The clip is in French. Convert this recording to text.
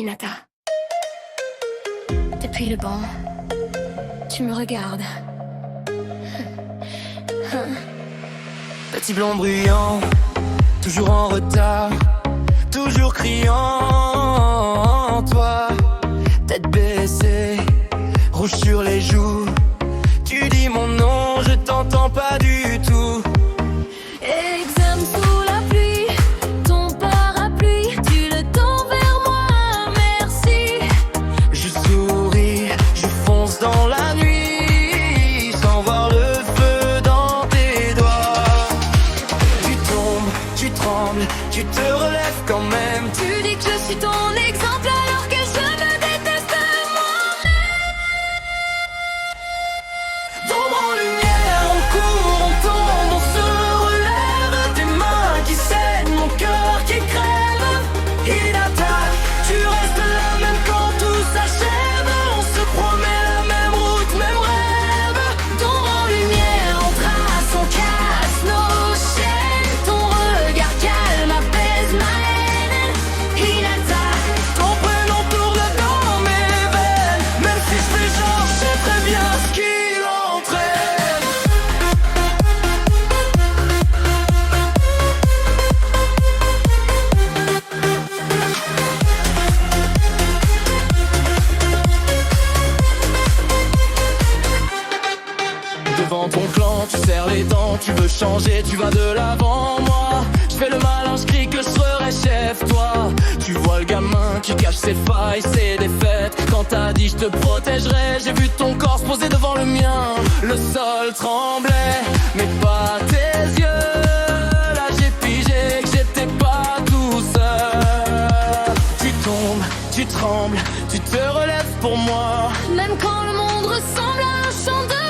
Hinata. Depuis le banc, tu me regardes. Petit blond bruyant, toujours en retard, toujours criant. Toi, tête baissée, rouge sur les joues. Tu dis mon nom, je t'entends pas du tout. Examen sous la pluie, ton parapluie, tu le tends vers moi, merci. Je souris, je fonce dans la nuit, sans voir le feu dans tes doigts. Tu tombes, tu trembles, tu te relèves quand même. Tu dis que je suis ton exemple alors que je me déteste moi-même. Tombe en lumière, on court, on tombe, on se relève. Tes mains qui saignent, mon cœur qui crève. Hinata, tu restes là même quand tout s'achève. On se promet la même route, même rêve. Tombe en lumière, on trace, on casse nos chaînes. Ton regard calme apaise ma haine. Hinata, Ton prénom tourne dans mes veines. Même si je fais genre, je sais très bien ce qu'il entraîne. Devant ton clan, tu serres les dents, tu veux changer, tu vas de l'avant. Moi, je fais le malin, je crie que je serai chef. Toi, tu vois le gamin qui cache ses failles, ses défaites. Quand t'as dit je te protégerai, j'ai vu ton corps se poser devant le mien. Le sol tremblait, mais pas tes yeux. Là j'ai pigé que j'étais pas tout seul. Tu tombes, tu trembles, tu te relèves pour moi. même quand le monde ressemble à un champ de